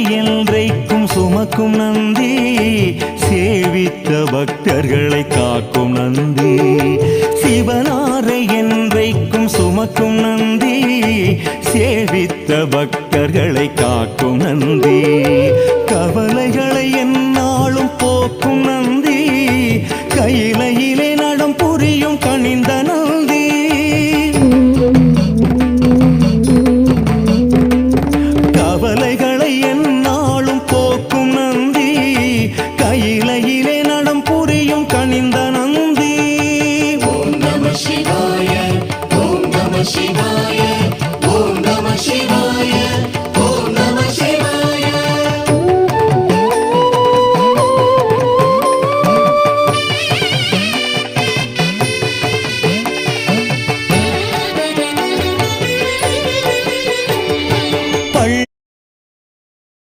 என்றைக்கும் சுமக்கும் நந்தி, சேவித்த பக்தர்களை காக்கும் நந்தி. சிவனாரை என்றைக்கும் சுமக்கும் நந்தி, சேவித்த பக்தர்களை காக்கும் நந்தி. கவலைகளை எந்நாளும் போக்கும் நந்தி, கையிலையிலே நடம் புரியும் கனிந்த நந்தி.